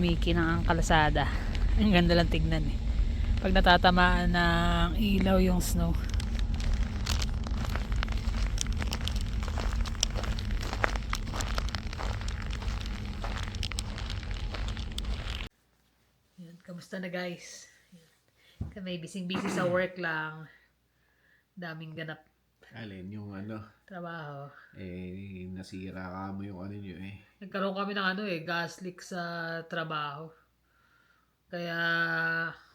kumikinang ang kalsada. Ang ganda lang tignan eh. Pag natatamaan ng ilaw yung snow. Yan, kamusta na guys? Kami busy sa work lang. Daming ganap Alin, yung trabaho. nasira ka mo yung nyo Nagkaroon kami ng gas leak sa trabaho. Kaya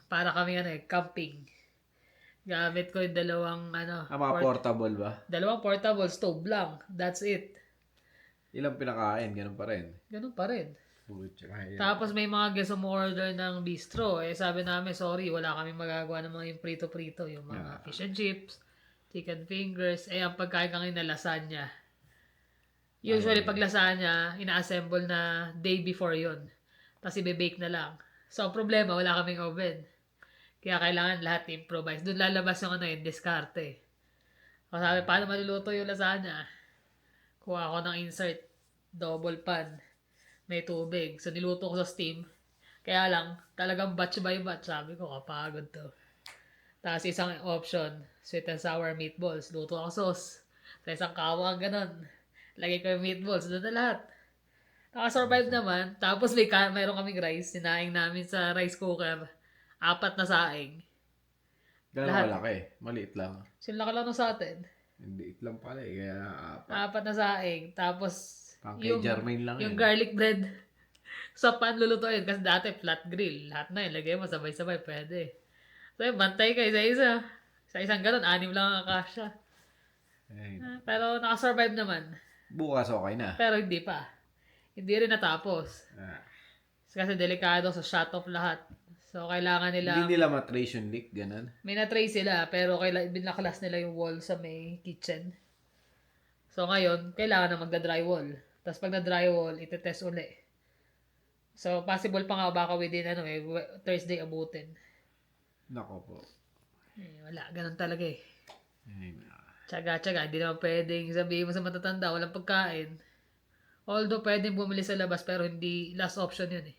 para kami camping. Gamit ko yung dalawang mga portable ba? Dalawang portable stove lang. That's it. Ilang pinakain, ganun pa rin. Ganun pa rin. Pucha, Tapos may mga guest order ng bistro. Sabi namin, sorry, wala kami magagawa ng mga yung prito-prito. Yung mga fish and chips, chicken fingers. Ang pagkain kami na lasagna. Usually, pag lasagna, ina-assemble na day before yon. Tapos i-bake na lang. So, ang problema, wala kaming oven. Kaya kailangan lahat improvise. Doon lalabas yung yung diskarte. So, sabi, paano maluluto yung lasagna? Kuha ako ng insert. Double pan. May tubig. So, niluto ko sa steam. Kaya lang, talagang batch by batch. Sabi ko, kapagod to. Tapos, isang option, sweet and sour meatballs. Luto ako sauce. Tapos, isang kawang ganon. Lagay ko yung meatballs. Doon na lahat. Nakasurvive naman. Tapos, mayroon kaming rice. Sinaing namin sa rice cooker. 4 na saing. Gano'n malaki? Maliit lang. Sinlaki lang sa atin. Liit lang pala Kaya 4 na saing. Tapos, pang kay Jermaine lang yung garlic bread sa pan lulutuin. Kasi dati flat grill. Lahat na yun. Lagay mo sabay-sabay. Pwede. So, bantay ka isa-isa. Sa isang ganun, 6 lang ang kasya. Pero nakasurvive naman. Bukas okay na. Pero hindi pa. Hindi rin natapos. Kasi delikado sa shut off lahat. So, kailangan nila... Hindi nila matrace yung leak, ganun? May na-trace sila, pero binaklas nila yung wall sa may kitchen. So, ngayon, kailangan na magda-drywall. Tapos, pag na-drywall, iti-test uli. So, possible pa nga baka within Thursday abutin. Nako po. Wala, ganun talaga eh. Tsaga-tsaga, hindi naman pwedeng sabihin mo sa matatanda, walang pagkain. Although, pwedeng bumili sa labas, pero hindi, last option yun eh.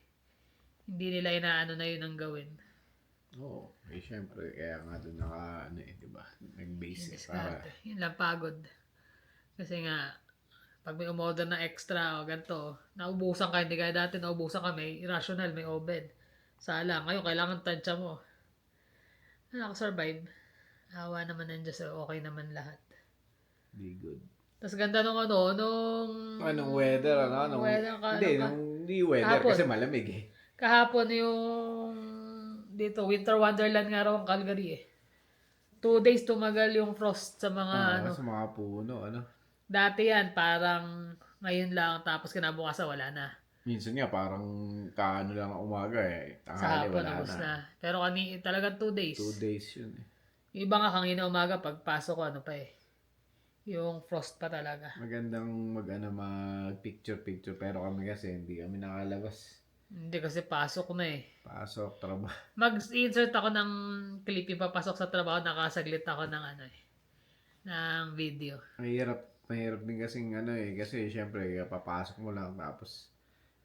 Hindi nila inaano na yun ang gawin. Oo. Syempre, kaya nga doon diba? Nag-base para... Yun lang pagod. Kasi nga, pag may umorder na extra o ganito, naubusan ka, hindi kaya dati naubusan ka, may irrational, may oven. Sala, ngayon kailangan tansya mo. Nakasurvive. Awa naman ng Diyos, okay naman lahat. Be good. Tapos ganda nung Anong weather, hindi weather kahapon, kasi malamig eh. Kahapon yung dito, winter wonderland nga raw ang Calgary eh. 2 days tumagal yung frost sa mga sa mga puno, Dati yan, parang ngayon lang, tapos kinabukasan wala na. Minsan nga, parang kaano lang umaga eh. Sa hapon, ubos na. Pero talagang 2 days. 2 days yun eh. Yung iba nga kanina umaga, pagpasok ko, pa eh. Yung frost pa talaga. Magandang mag-picture-picture, pero kami kasi hindi kami nakalabas. Hindi kasi pasok na eh. Pasok, trabaho. Mag-insert ako ng clip yung papasok sa trabaho, nakasaglit ako ng ng video. Mahirap din kasing kasi syempre papasok mo lang tapos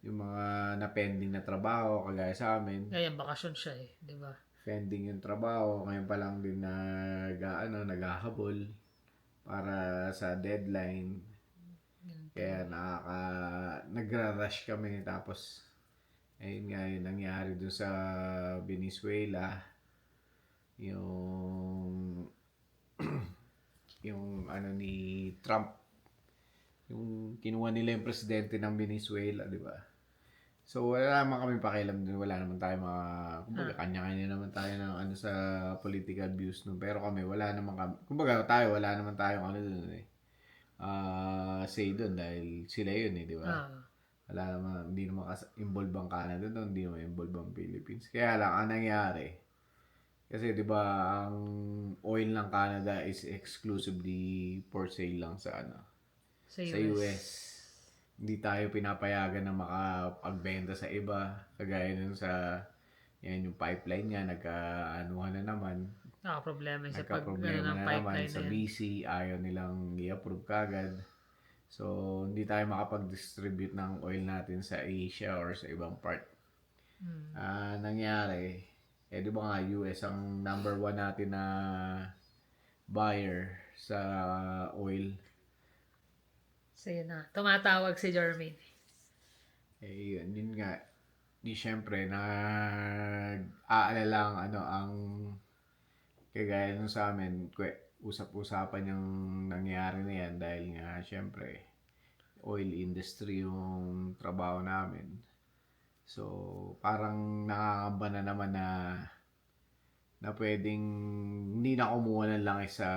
yung mga na-pending na trabaho kagaya sa amin. Ngayon, bakasyon siya eh, di ba? Pending yung trabaho, ngayon pa lang din naghahabol para sa deadline. Kaya nagra-rush kami tapos ayun nga yung nangyari doon sa Venezuela. Yung ni Trump, yung kinuha nila yung presidente ng Venezuela, di ba? So wala naman kami pakialam dun, wala naman tayo kumbaga kanya-kanya naman tayo ng sa political views no, pero kami wala naman kumbaga wala naman tayong dun eh. Say dun dahil sila yun eh, di ba? Wala naman, hindi naman involved ang Canada doon, hindi naman involved ang Philippines. Kaya lang, ang nangyari, kasi di ba ang oil ng Canada is exclusively for sale lang sa US. Hindi tayo pinapayagan na makapagbenta sa iba. Kagaya nun yung pipeline niya, nagka-anuhan na naman. Nagka-problema ng pipeline naman sa BC, ayaw nilang i-approve kagad. So, hindi tayo makapag-distribute ng oil natin sa Asia or sa ibang part. nangyari, di ba nga US ang number 1 natin na buyer sa oil. So yun na. Tumatawag si Jermaine. Yun nga. Di syempre, nag-aalala ang ang kagaya nung sa amin, usap-usapan yung nangyari na yan dahil nga syempre, oil industry yung trabaho namin. So, parang nakakamba na naman na pwedeng hindi na kumuha ng langis sa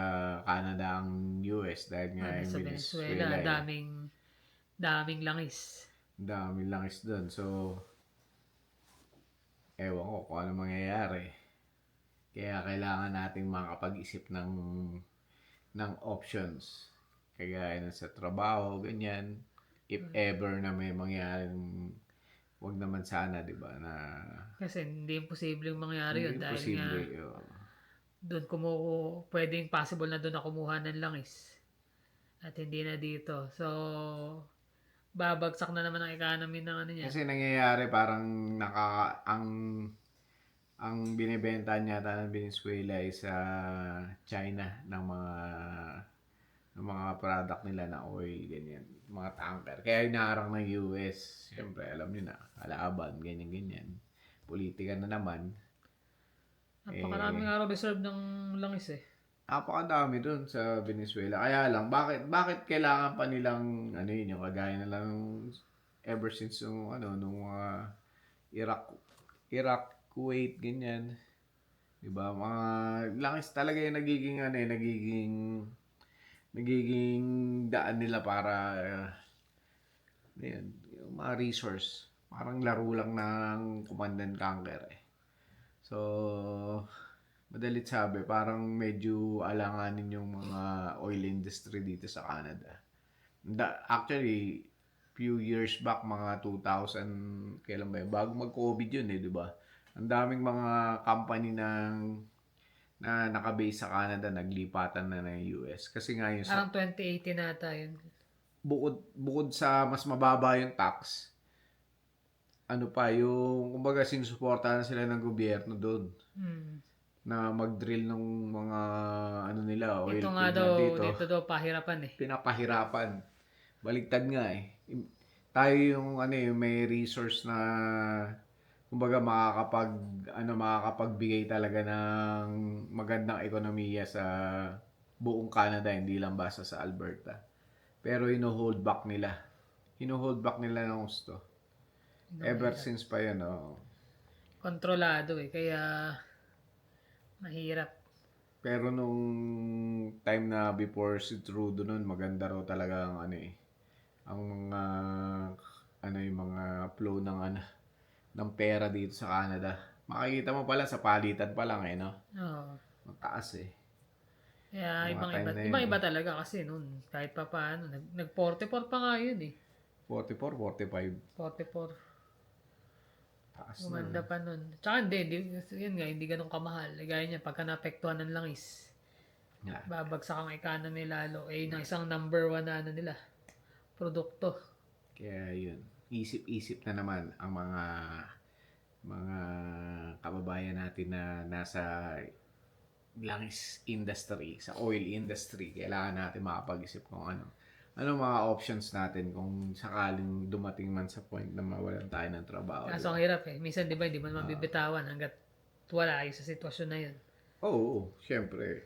Canada ang US dahil nga yung Sa Venezuela, daming langis. Daming langis doon. So, ewan ko kung ano mangyayari. Kaya kailangan nating makapag-isip ng options. Kagaya na sa trabaho, ganyan. If ever na may mangyari, wag naman sana, di ba? Kasi hindi imposibleng mangyari yun dahil posible, nga doon pwedeng possible na doon na kumuha ng langis. At hindi na dito. So, babagsak na naman ang economy ng ano niya. Kasi nangyayari parang ang binibenta niya ng Venezuela ay sa China ng mga product nila na oil, ganyan, mga tanker. Kaya inaarang ng US. Siyempre, alam niyo na, kalaban, ganyan. Politika na naman. Napakarami nga raw reserve ng langis Napakadami doon sa Venezuela. Kaya lang, bakit kailangan pa nilang, yung kagaya na lang, ever since nung Iraq, Kuwait, ganyan. Diba? Mga langis talaga yung nagiging daan nila para yung mga resource. Parang laro lang ng command and conquer So, madalit sabi, parang medyo alanganin yung mga oil industry dito sa Canada. Actually, few years back, mga 2000, kailan ba yun? Bago mag-COVID yun di ba? Ang daming mga company na nakabase sa Canada, naglipatan na ng US. Kasi nga yung parang 2018 nata yun. Bukod sa mas mababa yung tax, kumbaga sinusuportahan sila ng gobyerno doon. Na mag-drill ng mga oil. Ito nga dito daw pahirapan Pinapahirapan. Baligtad nga Tayo yung may resource na kumbaga makakapagbigay talaga ng magandang ekonomiya sa buong Canada, hindi lang basta sa Alberta. Pero ino-hold back nila. Ng gusto. Ever since pa yan, kontrolado kaya mahirap. Pero nung time na before si Trudeau nun, maganda raw talaga ang ang mga yung mga flow ng pera dito sa Canada. Makikita mo pala sa palitan pa lang no. Oo. Mataas Kaya ibang-iba talaga kasi noon kahit pa paano nag-44 pa nga yun 44, 45. 44. Taas Gumanda pa nun. Tsaka yun nga, hindi ganun kamahal. Gaya niya, pagka naapektuhan ng langis, babagsak ang economy lalo. Yun ang isang number 1 na nila, produkto. Kaya yun, isip-isip na naman ang mga kababayan natin na nasa langis industry, sa oil industry. Kailangan natin makapag-isip kung ano mga options natin kung sakaling dumating man sa point na mawalan tayo ng trabaho. Kaso ang hirap Minsan di ba hindi mo naman bibitawan hanggat wala sa sitwasyon na yun. Oo, syempre.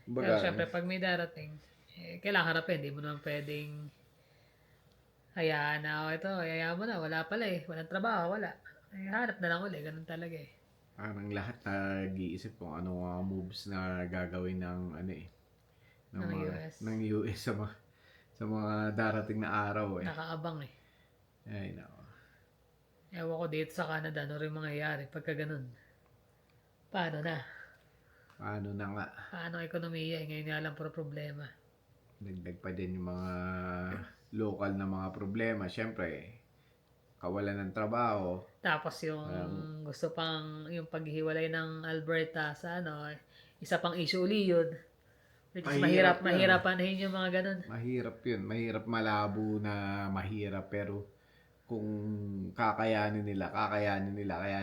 Pero syempre pag may darating, kailangan harapin. Hindi mo naman pwedeng hayaan mo na, wala pala walang trabaho, wala. Hanap na lang ulit, ganun talaga Parang lahat nag-iisip kung ano mga moves na gagawin ng US sa mga darating na araw Nakaabang Ay, nako. Ewan ko dito sa Canada, ano rin mangyayari pagka ganun. Paano na nga? Paano ang ekonomiya? Ngayon nga lang puro problema. Dagdag pa din yung mga local na mga problema. Siyempre, kawalan ng trabaho. Tapos yung gusto pang yung paghihiwalay ng Alberta sa isa pang issue uli yun. Which is mahirap panahin yung mga ganun. Mahirap yun. Mahirap malabo na mahirap. Pero kung kakayanin nila, kaya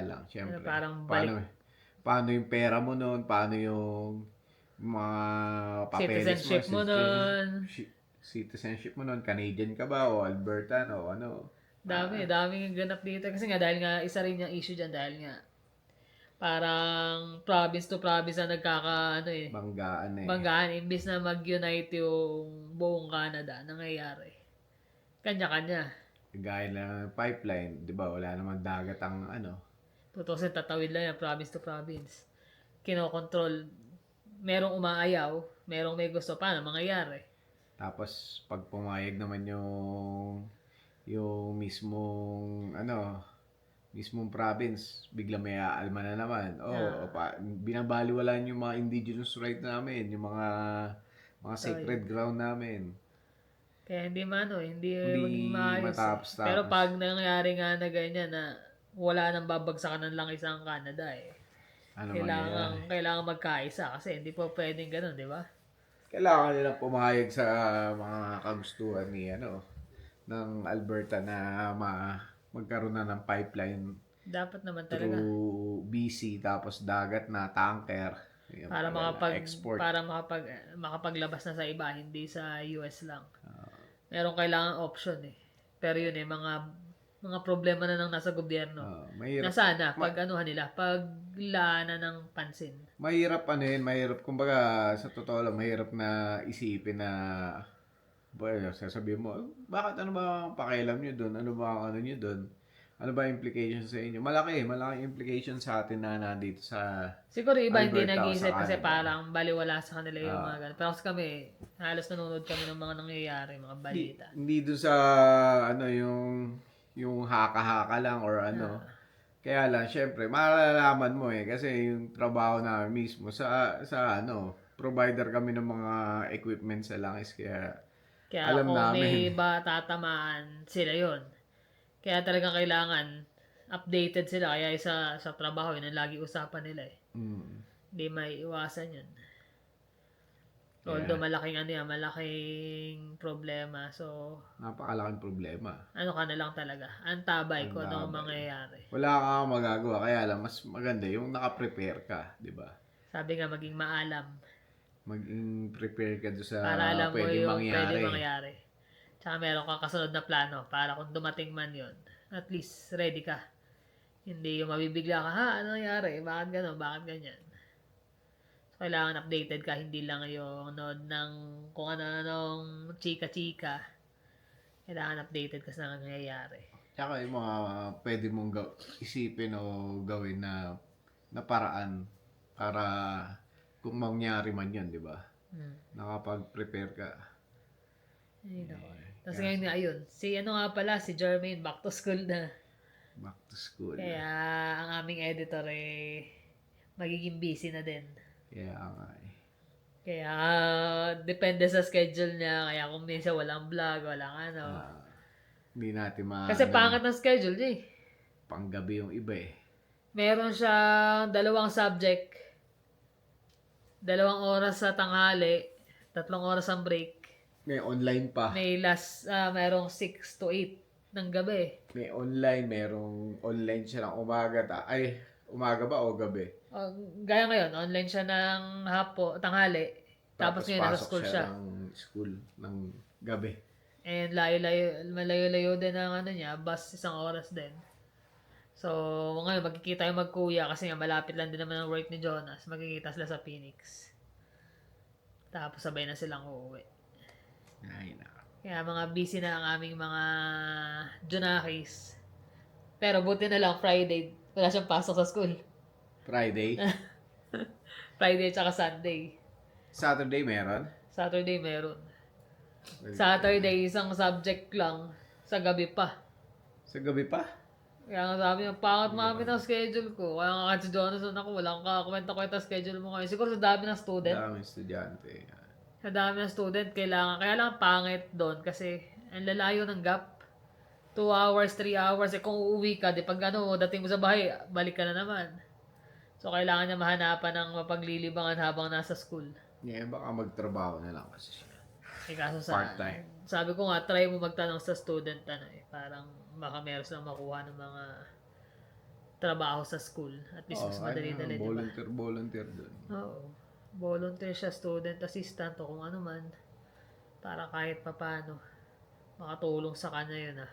lang, syempre. Parang Paano, balik paano yung pera mo noon, paano yung mga papeles mo, citizenship mo nun. citizenship mo noon, Canadian ka ba o Albertan o ano? Daming ganap dito. Kasi nga, dahil nga, isa rin yung issue dyan, dahil nga, parang province to province na Banggaan eh. banggaan, imbis na mag-unite yung buong Canada, nangyayari. Kanya-kanya. Gaya lang ng pipeline, di ba? Wala namang dagat ang ano. Tutusin, tatawid lang yan, province to province. Kinokontrol, merong umaayaw, merong may gusto, paano mangyayari? Tapos, pag pumayag naman yung mismong province, bigla may aalma na naman. Binabaliwalaan yung mga indigenous right namin, yung mga sacred ground namin. Kaya hindi hindi Hindi maging maayos. matapos-tapos. Pero pag nangyari nga na ganyan na wala nang babagsakan ng langis ang Canada Ano mangyayari? kailangan magkaisa kasi hindi po pwedeng ganun, di ba? Kailangan nilang pumayag sa mga kagustuhan ng Alberta na magkaroon na ng pipeline Dapat naman talaga. through BC tapos dagat na tanker. Yun Para talaga, export. makapaglabas na sa iba, hindi sa US lang. Meron kailangan option eh. Pero yun mga problema na nang nasa gobyerno. Mahirap. Nasana, pag nila, paglaanan ng pansin. Mahirap kumbaga sa totoo lang, mahirap na isipin na sasabihin mo, bakit ano ba ang pakialam nyo doon? Ano ba ang ano nyo doon? Ano ba implications sa inyo? Malaki implication sa atin na nandito sa Siguro iba hindi Alberta o nag-iisip sa kasi Canada. parang baliwala sa kanila yung mga ganun. Pero kasi kami, halos nanonood kami ng mga nangyayari, mga balita. Hindi doon sa yung haka-haka lang or ano. Kaya lang, syempre, malalaman mo kasi yung trabaho namin mismo provider kami ng mga equipment sa langis. Kaya alam Kung may namin. tatamaan, sila yon. Kaya talagang kailangan updated sila. Kaya sa trabaho, yun ang lagi usapan nila eh. Hindi may iwasan yun. Although malaking problema. So, Napakalaking problema. ano ka na lang talaga. Antabay ko ano mangyayari. Wala kang magagawa. Kaya lang, mas maganda yung nakaprepare ka. Di ba? Sabi nga, maging maalam. Maging prepare ka doon sa Para alam mo pwede yung mangyari. pwede mangyari. Tsaka meron kang kasunod na plano para kung dumating man yon, at least ready ka. Hindi yung mabibigla ka, ano nangyari? Bakit gano'n? Bakit ganyan? So, kailangan updated ka, hindi lang yung nod ng kung ano-anong chika-chika. Kailangan updated ka sa nangyayari. Tsaka yung mga pwede mong isipin o gawin na paraan para kung mangyari man yun, di ba? Nakapag-prepare ka. Tapos ngayon nga, ayun. Si Jermaine, back to school na. Back to school. Kaya ang aming editor magiging busy na din. Kaya nga Kaya depende sa schedule niya. Kaya kung minsan walang vlog, walang hindi natin Kasi pangit ng schedule niya panggabi yung iba Meron siyang 2 subject. 2 oras sa tanghali. 3 oras ang break. May online pa. May merong 6 to 8 ng gabi. May merong online siya ng umaga. Umaga ba o gabi? Gaya ngayon, online siya ng tanghali. Tapos ngayon nasa school siya. Ng school ng gabi. And malayo-layo din ang bus 1 oras din. So, ngayon magkikita yung magkuya kasi nga malapit lang din naman ang work ni Jonas. Magkikita sila sa Phoenix. Tapos sabay na silang uuwi. Ay, na. Kaya mga busy na ang aming mga Junakis. Pero buti na lang Friday, wala siyang pasok sa school. Friday? Friday tsaka Sunday. Saturday meron? Saturday meron. Saturday, isang subject lang. Sa gabi pa. Sa gabi pa? Kaya nga sabi niya, pangit mami ng schedule ko. Kaya nga si Jonathan ako, walang kakwenta-kwenta schedule mo ngayon. Siguro sa dami ng student. Daming estudyante. Sa dami ng student, kaya lang pangit doon kasi ang lalayo ng gap. 2 hours, 3 hours. Kung uuwi ka, di pag dating mo sa bahay, balik ka na naman. So, kailangan niya mahanapan ng mapaglilibangan habang nasa school. Yeah, baka magtrabaho na lang kasi siya. Kaso part-time. Sabi ko nga, try mo magtanong sa student, parang baka meron silang makuha ng mga trabaho sa school. At least mas Kahit madali-dali, di ba? volunteer doon. Oo. Volunteer siya, student assistant o kung ano man. Para kahit papano, makatulong sa kanya yun ah.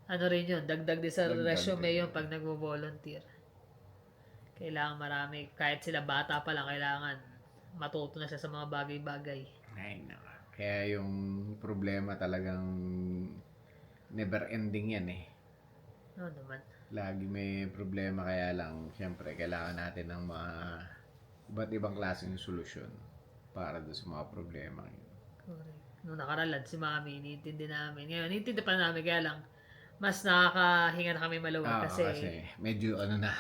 Ano rin yun, dagdag din sa Dagdag resume din. yun pag nagvo-volunteer. Kailangan marami, kahit sila bata pa lang, kailangan matuto na siya sa mga bagay-bagay. Ay, naka. Kaya yung problema talagang never ending yan eh. Ano naman. Lagi may problema, kaya lang syempre kailangan natin ng mga iba't ibang klaseng solusyon para doon sa mga problema yun. Correct. Nung nakaralad si Mami, iniintindi namin. Ngayon, iniintindi pa namin, kaya lang, mas nakakahinga na kami maluwag Kasi medyo ano na.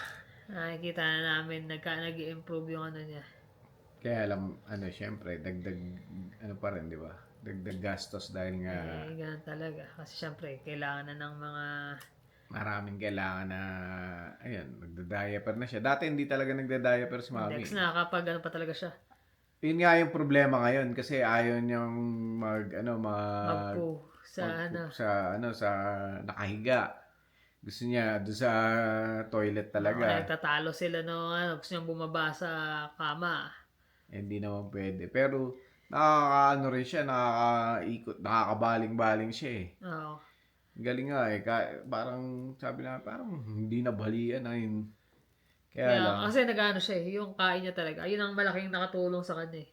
nakikita na namin nag-i-improve yung ano niya. Kaya alam, syempre, dagdag, pa rin, di ba? Dagdag gastos dahil nga Ganun talaga. Kasi syempre, kailangan na ng mga... maraming kailangan na, nagda-diaper na siya. Dati hindi talaga nagda-diaper si Mami. Next na kapag ano pa talaga siya. Yun nga yung problema ngayon kasi ayaw niyang Magpo sa nakahiga. Gusto niya doon sa toilet talaga. Nagtatalo sila gusto niyang bumaba sa kama. Hindi naman pwede. Pero nakakaano rin siya, nakakaikot, nakakabaling-baling siya eh. Oo. Galing nga eh. Parang sabi na, parang hindi nabalian na yun. Kaya lang. Kasi nag-ano siya eh, yung kain niya talaga. Ayun ang malaking nakatulong sa kanya eh.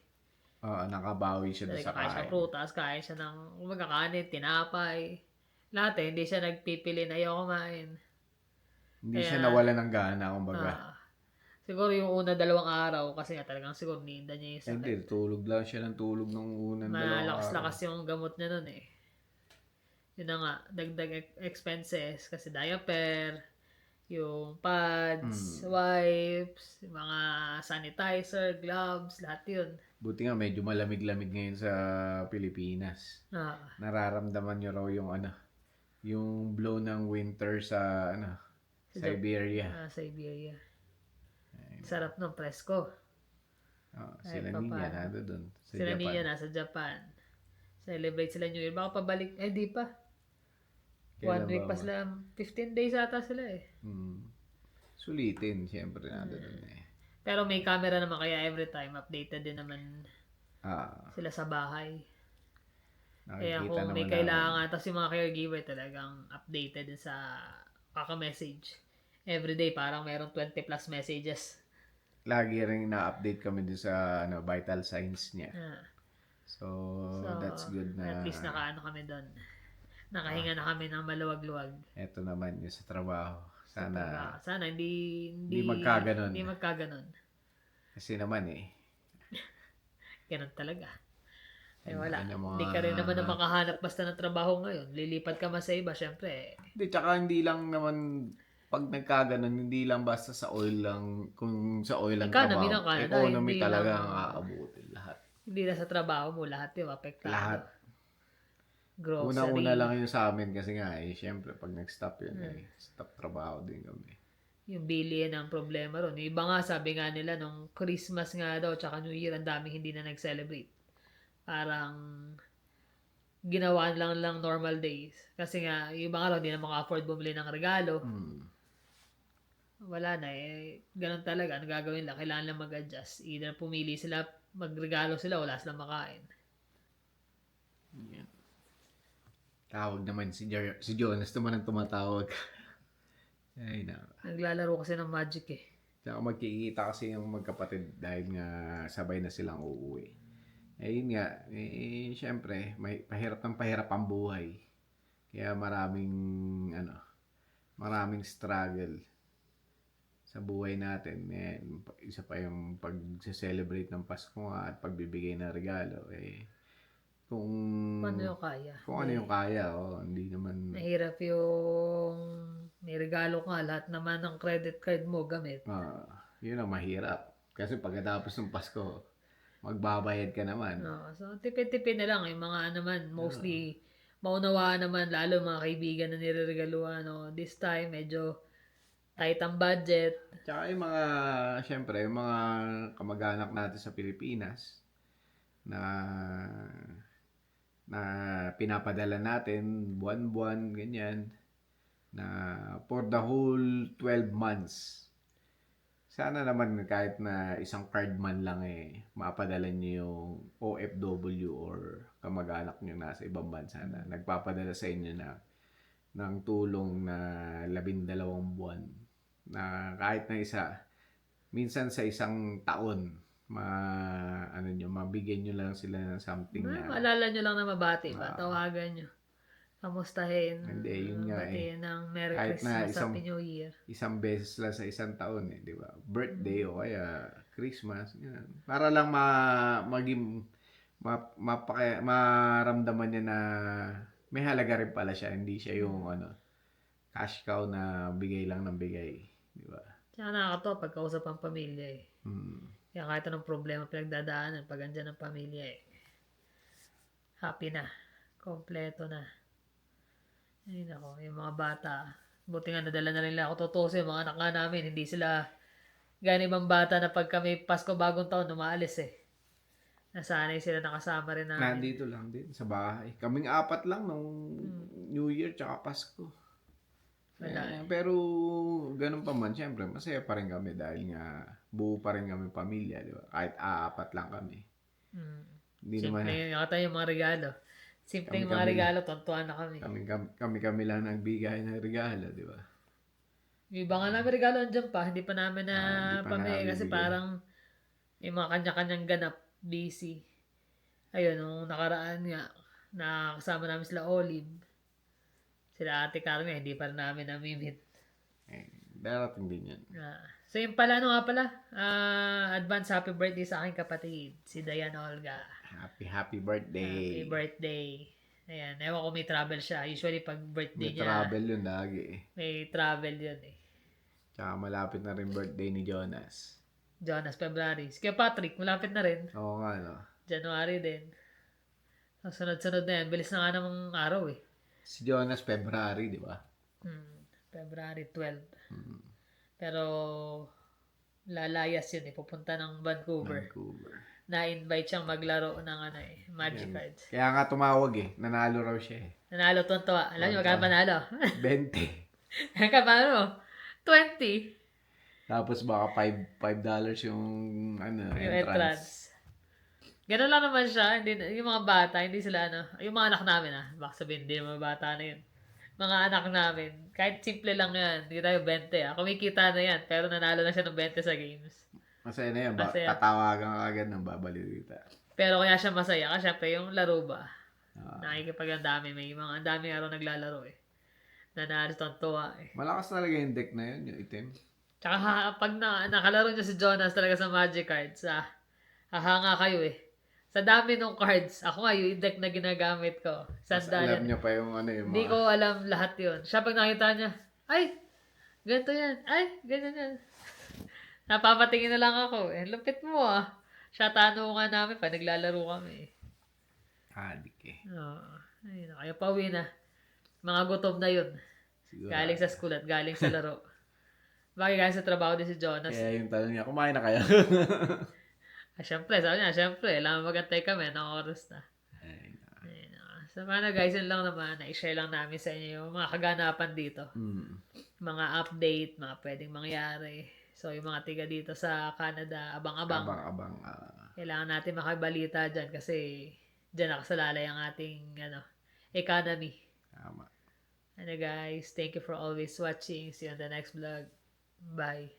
Nakabawi siya doon sa Kain siya kain. prutas, kain siya ng kanin, tinapay. Lahat eh, hindi siya nagpipili na ayaw kumain. Hindi siya nawala ng gana, kumbaga. Siguro yung una 2 araw kasi nga talagang siguro ninda niya yung sakit. Hindi, tulog lang siya ng tulog nung unang 2 araw. Malakas-lakas yung gamot niya nun eh. Yun na nga, dagdag expenses kasi diaper, yung pads, wipes, yung mga sanitizer, gloves, lahat yun. Buti nga medyo malamig-lamig ngayon sa Pilipinas. Nararamdaman niyo raw yung blow ng winter sa Siberia. Siberia. Sarap ng presko. Sila Nina nado doon sa Sila Japan. Nina nasa Japan. Celebrate sila New Year. Baka pabalik, di pa. Kailan 1 week ba pa sila. 15 days ata sila eh. Sulitin, siyempre nado doon eh. Pero may camera naman kaya every time updated din naman sila sa bahay. Kaya kung may kailangan, tapos yung mga caregiver talagang updated din sa kaka-message. Everyday parang meron 20 plus messages. Lagi rin na-update kami din sa vital signs niya. So, that's good na. At least nakaano kami doon. Nakahinga na kami ng maluwag-luwag. Ito naman yung sa trabaho. Sana hindi magkaganon. Hindi magkaganon. Kasi naman Ganun talaga. Wala. Hindi ka rin naman na makahanap basta ng trabaho ngayon. Lilipat ka man sa iba, syempre. Hindi, tsaka hindi lang naman pag nagkaganon, hindi lang basta sa oil lang, kung sa oil lang Economy trabaho. ng Canada, Economy hindi talaga lang- ang aabutin lahat. Hindi na sa trabaho mo, lahat yung apektado. Lahat. Grocery. Una-una lang yun sa amin kasi nga syempre pag nag-stop yun stop trabaho din kami. Yung bilihin ang problema ron. Yung iba nga, sabi nga nila, nung Christmas nga daw, tsaka New Year, ang daming hindi na nag-celebrate. Parang ginawa lang normal days. Kasi nga, yung iba nga raw, hindi na maka-afford bumili ng regalo. Wala na eh. Ganun talaga. Ano gagawin lang? Kailangan lang mag-adjust. Either pumili sila, magregalo sila, wala silang makain. Yan. Tawag naman si Jonas naman ang tumatawag. Ay na. Naglalaro kasi ng Magic eh. Tsaka magkikita kasi yung magkapatid dahil nga sabay na silang uuwi. Yun nga, syempre, may pahirap ang buhay. Kaya maraming struggle sa buhay natin. Isa pa yung pag-celebrate ng Pasko nga at pagbibigay ng regalo. Kung Ano yung kaya? Kung ano yung kaya, hindi naman. Mahirap yung may regalo ka, lahat naman ng credit card mo gamit. Yun ang mahirap. Kasi pagkatapos ng Pasko, magbabayad ka naman. So, tipid-tipid na lang. Yung mga naman, mostly, maunawaan naman, lalo mga kaibigan na nireregaluhan. This time, medyo tight ang budget. Tsaka yung mga, syempre, yung mga kamag-anak natin sa Pilipinas na pinapadala natin buwan-buwan, ganyan. na for the whole 12 months. Sana naman kahit na isang card man lang mapadala niyo yung OFW or kamag-anak niyo nasa ibang bansa na nagpapadala sa inyo ng tulong na 12 buwan. Na kahit na isa, minsan sa isang taon, mabigyan nyo lang sila ng something na, Maalala nyo lang na mabati ba? Tawagan nyo. Kamustahin. Hindi, yun nga batiin ng Merry kahit na Christmas, Happy New Year. isang beses lang sa isang taon di ba? Birthday o kaya Christmas, yan. Para lang maging maramdaman niya na may halaga rin pala siya, hindi siya yung cash cow na bigay lang ng bigay, di ba? Tsaka nakakatawa pagkausap ang pamilya Kaya kahit anong problema pinagdadaanan, pag andyan ang pamilya happy na. Kompleto na. Ay nako, yung mga bata. Buti nga nadala na rin ako tutuso yung mga anak nga namin. Hindi sila gani ibang bata na pag kami Pasko bagong taon, umaalis Nasanay sila nakasama rin namin. Nandito lang din sa bahay. Kaming 4 lang nung New Year tsaka Pasko. Pero ganun pa man, syempre masaya pa rin kami dahil nga buo pa rin kami pamilya, di ba? Kahit 4 lang kami. Hindi naman Simple yung mga regalo. Simple yung mga regalo, tontuan na kami. Kami lang nagbigay ng regalo, di ba? Yung iba nga namin regalo andyan pa, hindi pa namin na Hindi pa pamili kasi nabibigay. parang may mga kanya-kanyang ganap, busy. Ayun, nung nakaraan nga, nakasama namin sila Olive. Sila Ate Carmen, hindi pa rin namin namimit. Darating din yan. So yun pala, advance happy birthday sa aking kapatid, si Dayan Olga. Happy birthday. Happy birthday. Ayan, ewan ko may travel siya. Usually pag birthday May niya, travel yun lagi may travel yun Tsaka malapit na rin birthday ni Jonas. Jonas, February. Si Kuya Patrick, malapit na rin. Oo nga, no? January din. So, sunod-sunod na yan. Bilis na nga namang araw Si Jonas, February, di ba? February 12. Pero, lalayas yun pupunta ng Vancouver. Na-invite siyang maglaro ng Magic Cards. Kaya nga tumawag nanalo raw siya Nanalo tonto. Alam niyo, magkano panalo? 20. Magkano? 20. Tapos baka $5 yung Yung entrance. Ganun lang naman siya. Hindi, yung mga bata, hindi sila yung mga anak namin baka sabihin, hindi naman bata na yun. Mga anak namin, kahit simple lang yan, hindi tayo 20 kumikita na yan, pero nanalo na siya ng 20 sa games. Masaya na yan. Masaya. Tatawagan ka agad ng babalita. Pero kaya siya masaya, kasi syempre yung laro ba, nakikipag ang dami, ang dami araw naglalaro Nanalo tontuwa Malakas talaga yung deck na yun, yung itim. Tsaka pag nakalaro niya si Jonas talaga sa Magic Cards, hahanga kayo Sa dami ng cards, ako nga yung deck na ginagamit ko. Mas alam niya pa yung Hindi ko alam lahat yun. Siya pag nakita niya, ay, ganito yan. Ay, ganyan yan. Napapatingin na lang ako lupit mo Siya tanungan namin pa, naglalaro kami Hadik Ayun, kaya pauwi na. Mga gutom na yun. Siguro. Galing sa school at galing sa laro. Bakit galing sa trabaho din si Jonas? Kaya yung tanong niya, kumain na kayo? Syempre, sabi niya, syempre, alam magantay kami, oras na. Ayun, so, paano guys, yun lang naman, na-share lang namin sa inyo yung mga kaganapan dito. Mga update, mga pwedeng mangyari. So, yung mga tiga dito sa Canada, abang-abang. Abang-abang. Kailangan natin makabalita dyan kasi dyan nakasalalay ang ating economy. Tama. Guys, thank you for always watching. See you on the next vlog. Bye.